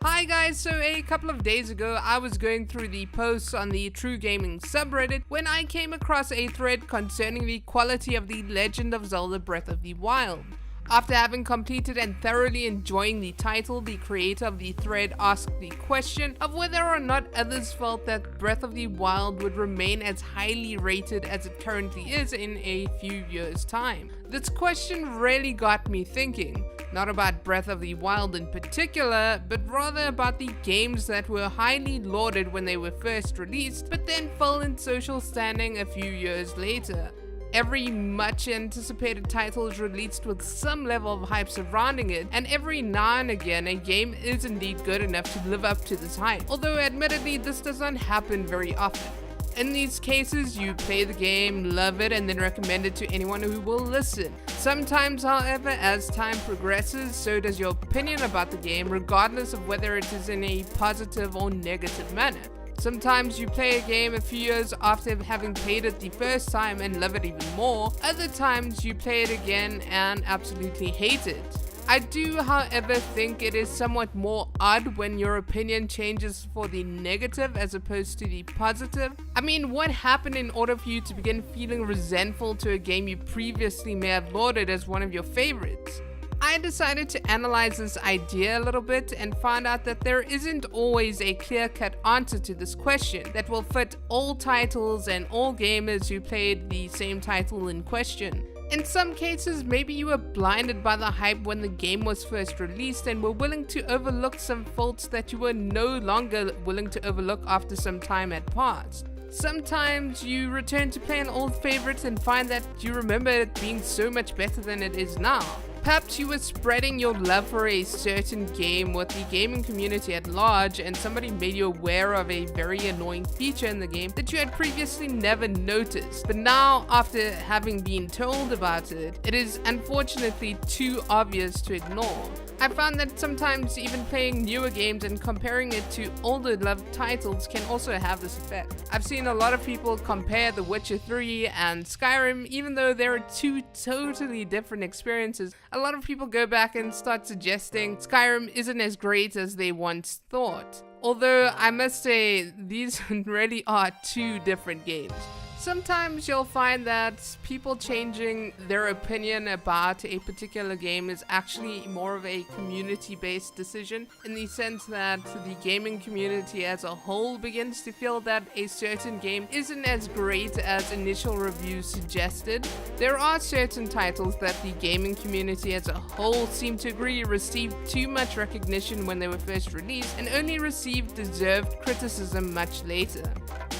Hi guys, so a couple of days ago I was going through the posts on the True Gaming subreddit when I came across a thread concerning the quality of The Legend of Zelda Breath of the Wild. After having completed and thoroughly enjoying the title, the creator of the thread asked the question of whether or not others felt that Breath of the Wild would remain as highly rated as it currently is in a few years' time. This question really got me thinking, not about Breath of the Wild in particular, but rather about the games that were highly lauded when they were first released, but then fell in social standing a few years later. Every much anticipated title is released with some level of hype surrounding it, and every now and again a game is indeed good enough to live up to this hype, although admittedly this does not happen very often. In these cases, you play the game, love it, and then recommend it to anyone who will listen. Sometimes, however, as time progresses, so does your opinion about the game, regardless of whether it is in a positive or negative manner. Sometimes you play a game a few years after having played it the first time and love it even more. Other times you play it again and absolutely hate it. I do, however, think it is somewhat more odd when your opinion changes for the negative as opposed to the positive. I mean, what happened in order for you to begin feeling resentful to a game you previously may have lauded as one of your favorites? I decided to analyze this idea a little bit and found out that there isn't always a clear-cut answer to this question that will fit all titles and all gamers who played the same title in question. In some cases, maybe you were blinded by the hype when the game was first released and were willing to overlook some faults that you were no longer willing to overlook after some time had passed. Sometimes you return to play an old favorite and find that you remember it being so much better than it is now. Perhaps you were spreading your love for a certain game with the gaming community at large and somebody made you aware of a very annoying feature in the game that you had previously never noticed. But now, after having been told about it, it is unfortunately too obvious to ignore. I found that sometimes even playing newer games and comparing it to older loved titles can also have this effect. I've seen a lot of people compare The Witcher 3 and Skyrim, even though there are two totally different experiences. A lot of people go back and start suggesting Skyrim isn't as great as they once thought. Although I must say, these really are two different games. Sometimes you'll find that people changing their opinion about a particular game is actually more of a community-based decision, in the sense that the gaming community as a whole begins to feel that a certain game isn't as great as initial reviews suggested. There are certain titles that the gaming community as a whole seem to agree received too much recognition when they were first released and only received deserved criticism much later.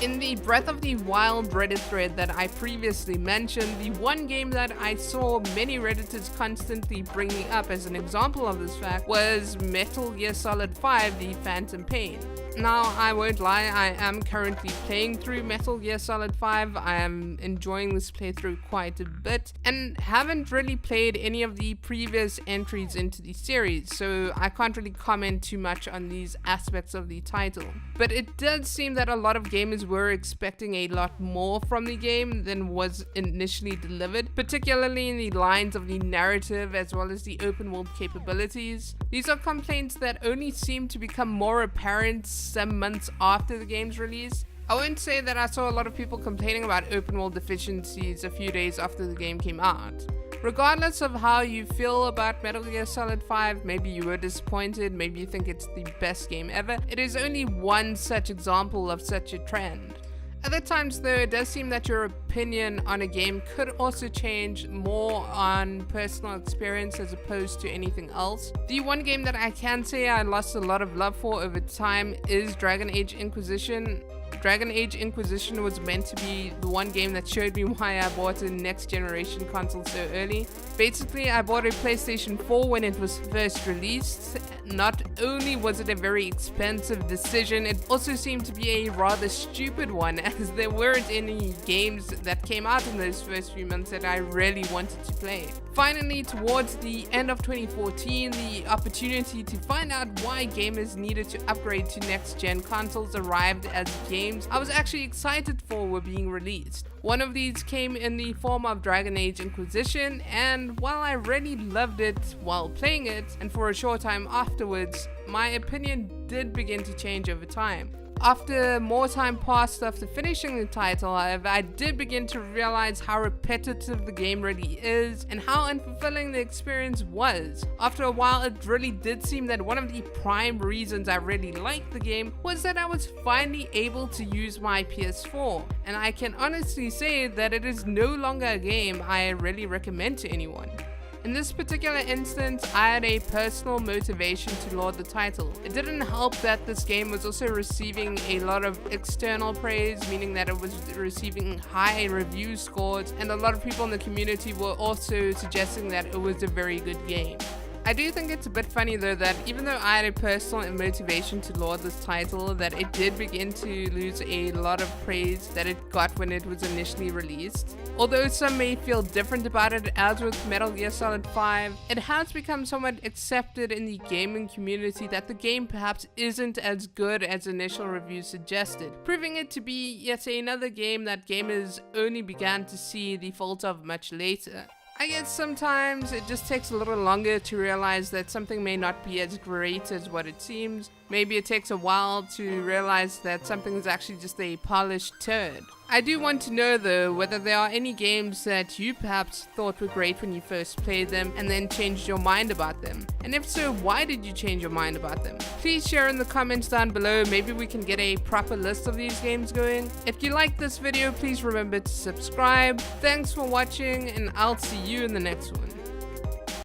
In the Breath of the Wild Reddit thread that I previously mentioned, the one game that I saw many Redditors constantly bringing up as an example of this fact was Metal Gear Solid 5: The Phantom Pain. Now, I won't lie, I am currently playing through Metal Gear Solid 5. I am enjoying this playthrough quite a bit and haven't really played any of the previous entries into the series, so I can't really comment too much on these aspects of the title. But it does seem that a lot of gamers were expecting a lot more from the game than was initially delivered, particularly in the lines of the narrative as well as the open world capabilities. These are complaints that only seem to become more apparent some months after the game's release. I won't say that I saw a lot of people complaining about open world deficiencies a few days after the game came out. Regardless of how you feel about Metal Gear Solid 5, maybe you were disappointed, maybe you think it's the best game ever, it is only one such example of such a trend. Other times though, it does seem that your opinion on a game could also change more on personal experience as opposed to anything else. The one game that I can say I lost a lot of love for over time is Dragon Age Inquisition. Dragon Age Inquisition was meant to be the one game that showed me why I bought a next generation console so early. Basically, I bought a PlayStation 4 when it was first released. Not only was it a very expensive decision, it also seemed to be a rather stupid one, as there weren't any games that came out in those first few months that I really wanted to play. Finally, towards the end of 2014, the opportunity to find out why gamers needed to upgrade to next-gen consoles arrived as games games I was actually excited for were being released. One of these came in the form of Dragon Age Inquisition, and while I really loved it while playing it, and for a short time afterwards, my opinion did begin to change over time. After more time passed after finishing the title, however, I did begin to realize how repetitive the game really is and how unfulfilling the experience was. After a while, it really did seem that one of the prime reasons I really liked the game was that I was finally able to use my PS4, and I can honestly say that it is no longer a game I really recommend to anyone. In this particular instance, I had a personal motivation to laud the title. It didn't help that this game was also receiving a lot of external praise, meaning that it was receiving high review scores, and a lot of people in the community were also suggesting that it was a very good game. I do think it's a bit funny though that even though I had a personal motivation to laud this title, that it did begin to lose a lot of praise that it got when it was initially released. Although some may feel different about it, as with Metal Gear Solid 5, it has become somewhat accepted in the gaming community that the game perhaps isn't as good as initial reviews suggested, proving it to be yet another game that gamers only began to see the fault of much later. I guess sometimes it just takes a little longer to realize that something may not be as great as what it seems. Maybe it takes a while to realize that something is actually just a polished turd. I do want to know though whether there are any games that you perhaps thought were great when you first played them and then changed your mind about them. And if so, why did you change your mind about them? Please share in the comments down below. Maybe we can get a proper list of these games going. If you liked this video, please remember to subscribe. Thanks for watching, and I'll see you in the next one.